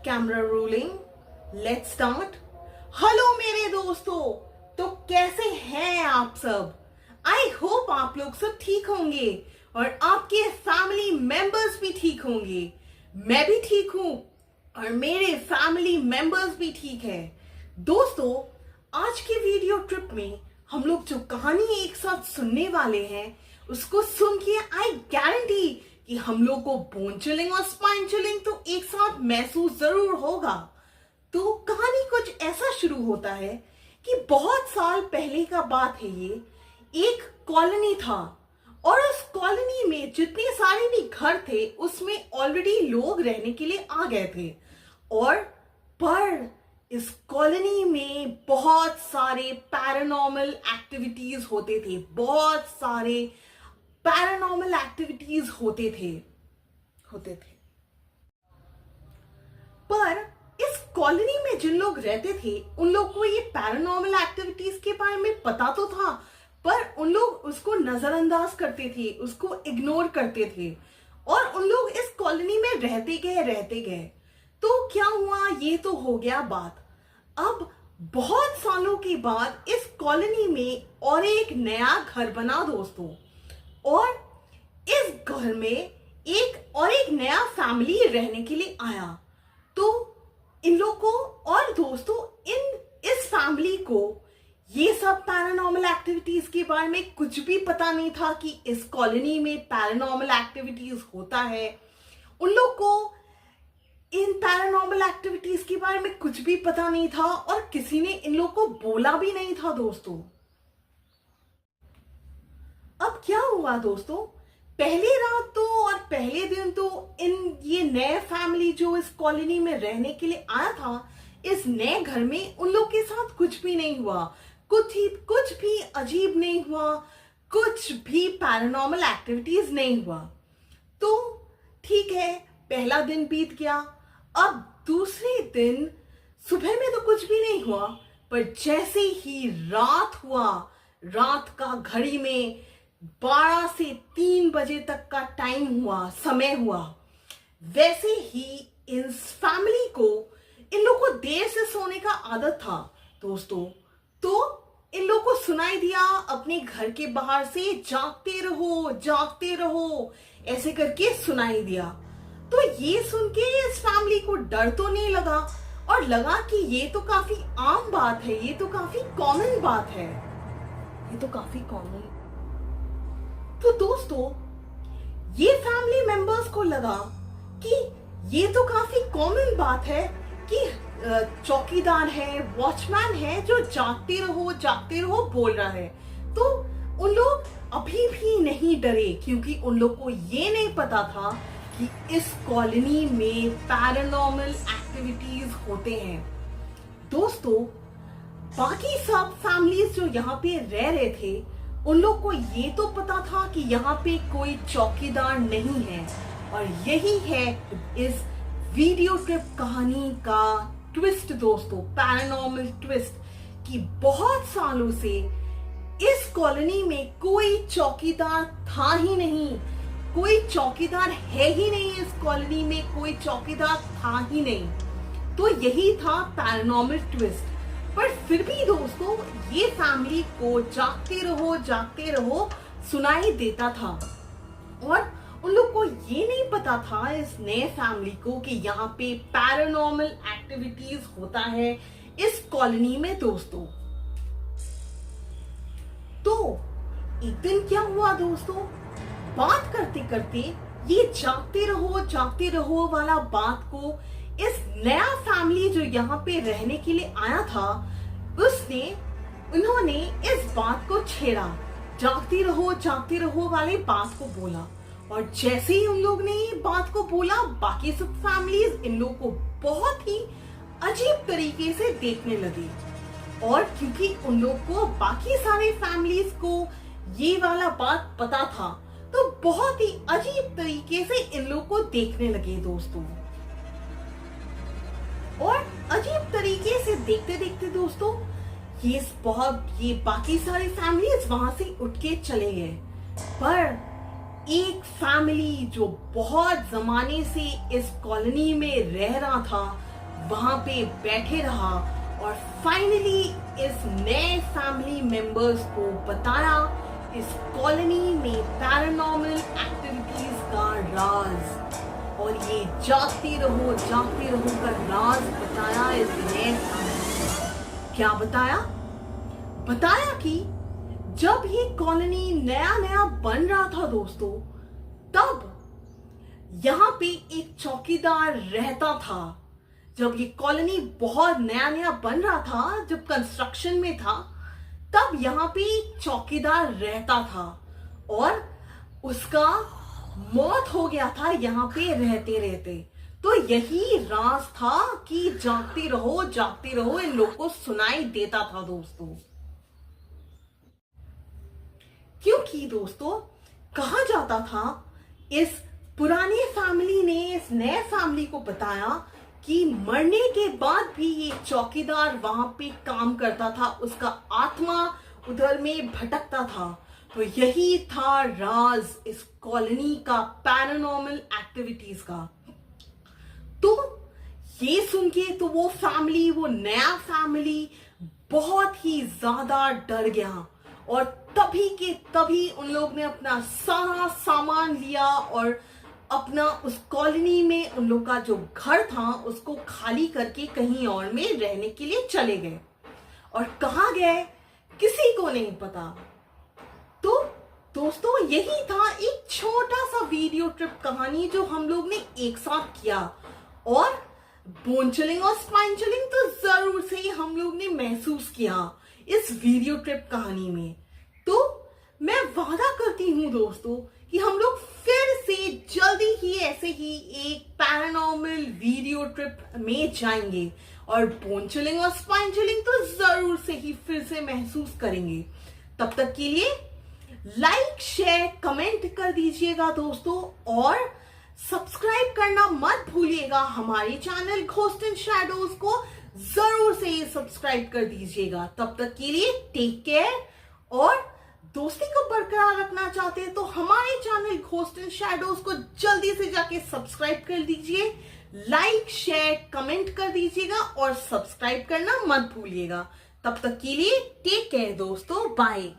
Camera rolling, let's start. Hello मेरे दोस्तों, तो कैसे हैं आप सब? आई होप आप लोग सब ठीक होंगे और आपके फैमिली मेंबर्स भी ठीक होंगे। मैं भी ठीक हूं और मेरे फैमिली मेंबर्स भी ठीक है। दोस्तों, आज की वीडियो ट्रिप में हम लोग जो कहानी एक साथ सुनने वाले हैं, उसको सुन के आई गारंटी कि हम लोग को बोन चिलिंग और स्पाइन चिलिंग तो एक साथ महसूस जरूर होगा। तो कहानी कुछ ऐसा शुरू होता है कि बहुत साल पहले का बात है। ये एक कॉलोनी था और उस कॉलोनी में जितने सारे भी घर थे उसमें ऑलरेडी लोग रहने के लिए आ गए थे। और पर इस कॉलोनी में बहुत सारे पैरानॉर्मल एक्टिविटीज होते थे, बहुत सारे पैरानॉर्मल एक्टिविटीज होते थे। पर इस कॉलोनी में जिन लोग रहते थे उन लोग को ये पैरानॉर्मल एक्टिविटीज के बारे में पता तो था, पर उन लोग उसको नजरअंदाज करते थे, उसको इग्नोर करते थे और उन लोग इस कॉलोनी में रहते गए। तो क्या हुआ, ये तो हो गया बात। अब बहुत सालों के बाद इस कॉलोनी में और एक नया घर बना दोस्तों, और इस घर में एक नया फैमिली रहने के लिए आया। तो इन लोग को और दोस्तों इस फैमिली को ये सब पैरानॉर्मल एक्टिविटीज के बारे में कुछ भी पता नहीं था कि इस कॉलोनी में पैरानॉर्मल एक्टिविटीज होता है। उन लोग को इन पैरानॉर्मल एक्टिविटीज के बारे में कुछ भी पता नहीं था और किसी ने इन लोग को बोला भी नहीं था दोस्तों। अब क्या हुआ दोस्तों, पहली रात तो और पहले दिन तो ये नए फैमिली जो इस कॉलोनी में रहने के लिए आया था, इस नए घर में उन लोग के साथ कुछ भी नहीं हुआ, कुछ भी अजीब नहीं हुआ, कुछ भी पैरानॉर्मल एक्टिविटीज नहीं हुआ। तो ठीक है, पहला दिन बीत गया। अब दूसरे दिन सुबह में तो कुछ भी नहीं हुआ, पर जैसे ही रात हुआ, रात का घड़ी में 12 से 3 बजे तक का समय हुआ, वैसे ही इस फैमिली को, इन लोगों को देर से सोने का आदत था दोस्तों। तो इन लोगों को सुनाई दिया अपने घर के बाहर से, जागते रहो ऐसे करके सुनाई दिया। तो ये सुन के इस फैमिली को डर तो नहीं लगा और लगा कि ये तो काफी आम बात है, ये तो काफी कॉमन बात है, ये तो काफी कॉमन। तो दोस्तों, ये फैमिली मेंबर्स को लगा कि ये तो काफी कॉमन बात है कि चौकीदार है, वॉचमैन है जो जागते रहो बोल रहा है। तो उन लोग अभी भी नहीं डरे, क्योंकि उन लोग को ये नहीं पता था कि इस कॉलोनी में पैरानॉर्मल एक्टिविटीज होते हैं। दोस्तों, बाकी सब फैमिलीज जो यहाँ पे रह रहे थे उन लोग को ये तो पता था कि यहाँ पे कोई चौकीदार नहीं है। और यही है इस वीडियो ट्रिप कहानी का ट्विस्ट दोस्तों, पैरानॉर्मल ट्विस्ट, कि बहुत सालों से इस कॉलोनी में कोई चौकीदार था ही नहीं, कोई चौकीदार है ही नहीं, इस कॉलोनी में कोई चौकीदार था ही नहीं। तो यही था पैरानॉर्मल ट्विस्ट। पर फिर भी दोस्तों, ये फैमिली को जागते रहो सुनाई देता था और उन लोग को ये नहीं पता था, इस नए फैमिली को, कि यहाँ पे पैरानॉर्मल एक्टिविटीज होता है इस कॉलोनी में दोस्तों। तो एक दिन क्या हुआ दोस्तों, बात करते करते ये जागते रहो वाला बात को इस नया फैमिली जो यहाँ पे रहने के लिए आया था, उन्होंने इस बात को छेड़ा, जागते रहो वाले बात को बोला। और जैसे ही उन लोग ने ये बात को बोला, बाकी सब फैमिलीज इन लोग को बहुत ही अजीब तरीके से देखने लगी। और क्योंकि उन लोग को, बाकी सारे फैमिलीज को ये वाला बात पता था, तो बहुत ही अजीब तरीके से इन लोग को देखने लगे दोस्तों। और अजीब तरीके से देखते दोस्तों, ये बाकी सारे फैमिलीज वहां से उठ के चले गए। पर एक फैमिली जो बहुत जमाने से इस कॉलोनी में रह रहा था, वहां पे बैठे रहा और फाइनली इस नए फैमिली मेंबर्स को बताया इस कॉलोनी में पैरानॉर्मल एक्टिविटीज का राज। और ये जागते रहो का राज बताया इस नए फैमिली। क्या बताया? बताया कि जब ये कॉलोनी नया नया बन रहा था दोस्तों, तब यहां पे एक चौकीदार रहता था। जब ये कॉलोनी बहुत नया नया बन रहा था, जब कंस्ट्रक्शन में था, तब यहाँ पे चौकीदार रहता था और उसका मौत हो गया था यहाँ पे रहते रहते। तो यही राज था कि जागते रहो इन लोग को सुनाई देता था दोस्तों। क्योंकि दोस्तों कहा जाता था, इस पुरानी फैमिली ने इस नए फैमिली को बताया कि मरने के बाद भी ये चौकीदार वहां पे काम करता था, उसका आत्मा उधर में भटकता था। तो यही था राज इस कॉलोनी का पैरानॉर्मल एक्टिविटीज का। तो ये सुन के तो वो नया फैमिली बहुत ही ज्यादा डर गया और तभी के तभी उन लोग ने अपना सारा सामान लिया और अपना उस कॉलोनी में उन लोग का जो घर था उसको खाली करके कहीं और में रहने के लिए चले गए। और कहाँ गए किसी को नहीं पता। तो दोस्तों यही था एक छोटा सा वीडियो ट्रिप कहानी जो हम लोग ने एक साथ किया। और बोन चिलिंग और स्पाइन चिलिंग तो जरूर से ही हम लोग ने महसूस किया इस वीडियो ट्रिप कहानी में। तो मैं वादा करती हूँ दोस्तों कि हम लोग फिर से जल्दी ही ऐसे ही एक पैरानॉर्मल वीडियो ट्रिप में जाएंगे और बोन चिलिंग और स्पाइन चिलिंग तो जरूर से ही फिर से महसूस करेंगे। तब तक के लिए लाइक शेयर कमेंट कर दीजिएगा दोस्तों और सब्सक्राइब करना मत भूलिएगा। हमारे चैनल घोस्ट एंड शैडोज को जरूर से सब्सक्राइब कर दीजिएगा। तब तक के लिए टेक केयर। और दोस्ती को बरकरार रखना चाहते हैं तो हमारे चैनल घोस्ट एंड शैडोज को जल्दी से जाके सब्सक्राइब कर दीजिए, लाइक शेयर कमेंट कर दीजिएगा और सब्सक्राइब करना मत भूलिएगा। तब तक के लिए टेक केयर दोस्तों, बाय।